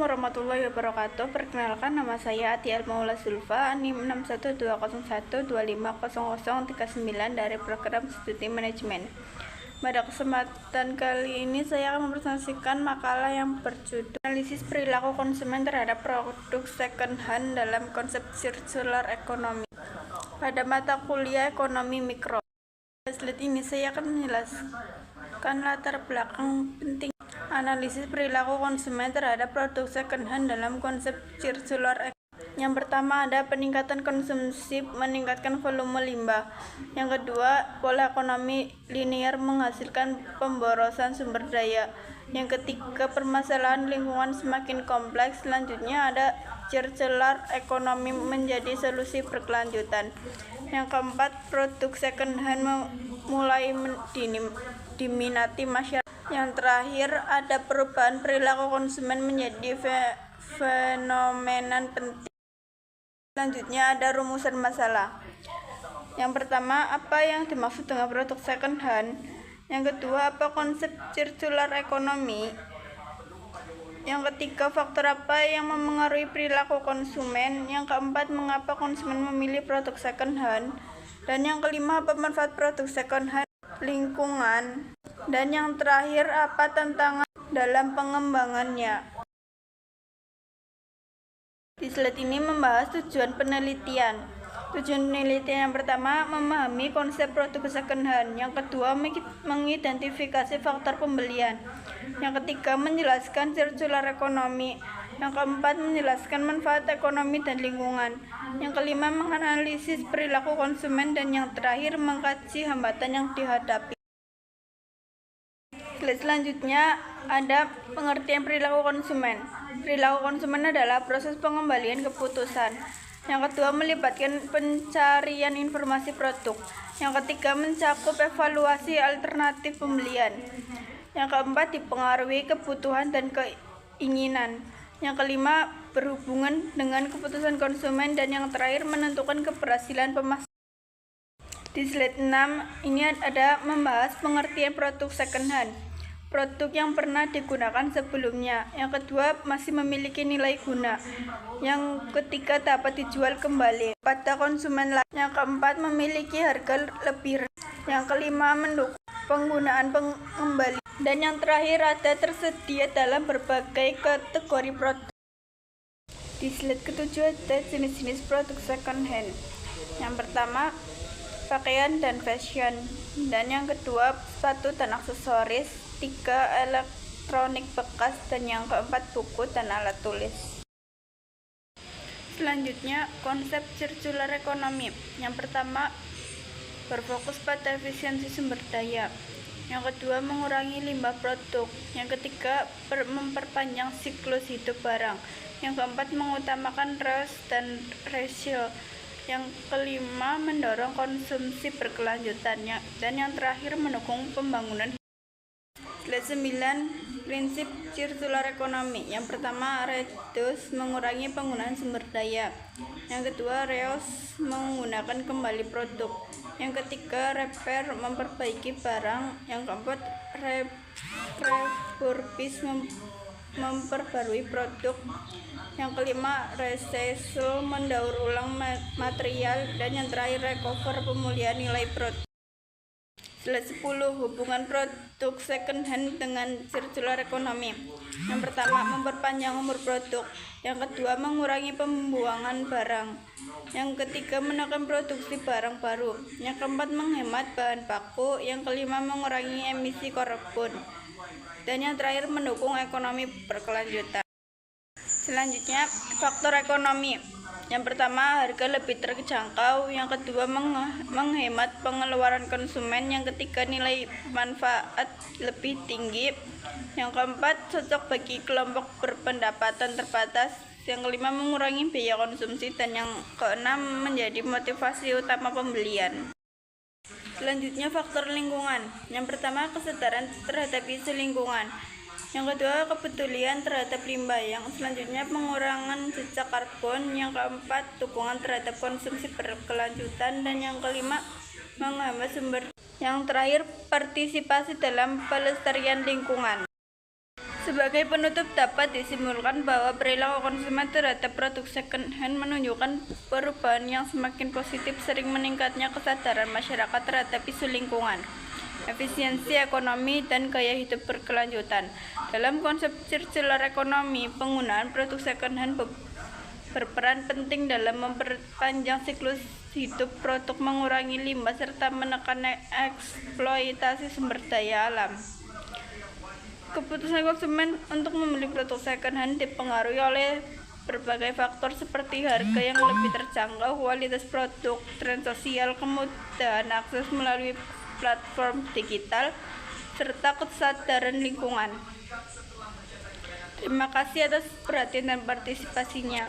Assalamualaikum warahmatullahi wabarakatuh. Perkenalkan, nama saya Ati Almaula Zulfa, NIM 61201250039 dari program studi manajemen. Pada kesempatan kali ini saya akan mempresentasikan makalah yang berjudul Analisis Perilaku Konsumen Terhadap Produk Second Hand dalam Konsep Circular Economy pada mata kuliah Ekonomi Mikro. Pada slide ini saya akan menjelaskan latar belakang penting analisis perilaku konsumen terhadap produk second hand dalam konsep circular economy. Yang pertama ada peningkatan konsumsi meningkatkan volume limbah. Yang kedua, pola ekonomi linear menghasilkan pemborosan sumber daya. Yang ketiga, permasalahan lingkungan semakin kompleks. Selanjutnya ada circular economy menjadi solusi berkelanjutan. Yang keempat, produk second hand mulai diminati masyarakat. Yang terakhir, ada perubahan perilaku konsumen menjadi fenomena penting. Selanjutnya ada rumusan masalah. Yang pertama, apa yang dimaksud dengan produk second hand? Yang kedua, apa konsep circular economy? Yang ketiga, faktor apa yang memengaruhi perilaku konsumen? Yang keempat, mengapa konsumen memilih produk second hand? Dan yang kelima, apa manfaat produk second hand lingkungan? Dan yang terakhir, apa tantangan dalam pengembangannya? Di slide ini membahas tujuan penelitian. Tujuan penelitian yang pertama, memahami konsep produk second hand. Yang kedua, mengidentifikasi faktor pembelian. Yang ketiga, menjelaskan circular economy. Yang keempat, menjelaskan manfaat ekonomi dan lingkungan. Yang kelima, menganalisis perilaku konsumen. Dan yang terakhir, mengkaji hambatan yang dihadapi. Slide selanjutnya ada pengertian perilaku konsumen. Perilaku konsumen adalah proses pengembalian keputusan. Yang kedua, melibatkan pencarian informasi produk. Yang ketiga, mencakup evaluasi alternatif pembelian. Yang keempat, dipengaruhi kebutuhan dan keinginan. Yang kelima, berhubungan dengan keputusan konsumen. Dan yang terakhir, menentukan keberhasilan pemasaran. Di slide 6 ini ada membahas pengertian produk second hand. Produk yang pernah digunakan sebelumnya. Yang kedua, masih memiliki nilai guna. Yang ketiga, dapat dijual kembali pada konsumen lain. Yang keempat, memiliki harga lebih rendah. Yang kelima, mendukung penggunaan pengembali. Dan yang terakhir, ada tersedia dalam berbagai kategori produk. Di slide ketujuh ada jenis-jenis produk second hand. Yang pertama, pakaian dan fashion. Dan yang kedua, sepatu dan aksesoris. Tiga, elektronik bekas. Dan yang keempat, buku dan alat tulis. Selanjutnya, konsep circular economy. Yang pertama, berfokus pada efisiensi sumber daya. Yang kedua, mengurangi limbah produk. Yang ketiga, memperpanjang siklus hidup barang. Yang keempat, mengutamakan reuse dan recycle. Yang kelima, mendorong konsumsi berkelanjutan. Dan yang terakhir, mendukung pembangunan. Slide 9, prinsip circular economy. Yang pertama, reduce, mengurangi penggunaan sumber daya. Yang kedua, reuse, menggunakan kembali produk. Yang ketiga, repair, memperbaiki barang. Yang keempat, refurbish, memperbarui produk. Yang kelima, recycle, mendaur ulang material. Dan yang terakhir, recover, pemulihan nilai produk. Slide 10, hubungan produk second hand dengan circular economy. Yang pertama, memperpanjang umur produk. Yang kedua, mengurangi pembuangan barang. Yang ketiga, menekan produksi barang baru. Yang keempat, menghemat bahan baku. Yang kelima, mengurangi emisi karbon. Dan yang terakhir, mendukung ekonomi berkelanjutan. Selanjutnya, faktor ekonomi. Yang pertama, harga lebih terjangkau. Yang kedua, menghemat pengeluaran konsumen. Yang ketiga, nilai manfaat lebih tinggi. Yang keempat, cocok bagi kelompok berpendapatan terbatas. Yang kelima, mengurangi biaya konsumsi. Dan yang keenam, menjadi motivasi utama pembelian. Selanjutnya, faktor lingkungan. Yang pertama, kesadaran terhadap isu lingkungan. Yang kedua, kepedulian terhadap limbah. Yang selanjutnya, pengurangan jejak karbon. Yang keempat, dukungan terhadap konsumsi berkelanjutan. Dan yang kelima, menghemat sumber. Yang terakhir, partisipasi dalam pelestarian lingkungan. Sebagai penutup, dapat disimpulkan bahwa perilaku konsumen terhadap produk second hand menunjukkan perubahan yang semakin positif, sering meningkatnya kesadaran masyarakat terhadap isu lingkungan, efisiensi ekonomi, dan gaya hidup berkelanjutan. Dalam konsep circular ekonomi, penggunaan produk second hand berperan penting dalam memperpanjang siklus hidup produk, mengurangi limbah, serta menekan eksploitasi sumber daya alam. Keputusan konsumen untuk membeli produk second hand dipengaruhi oleh berbagai faktor seperti harga yang lebih terjangkau, kualitas produk, tren sosial, kemudahan akses melalui platform digital, serta kesadaran lingkungan. Terima kasih atas perhatian dan partisipasinya.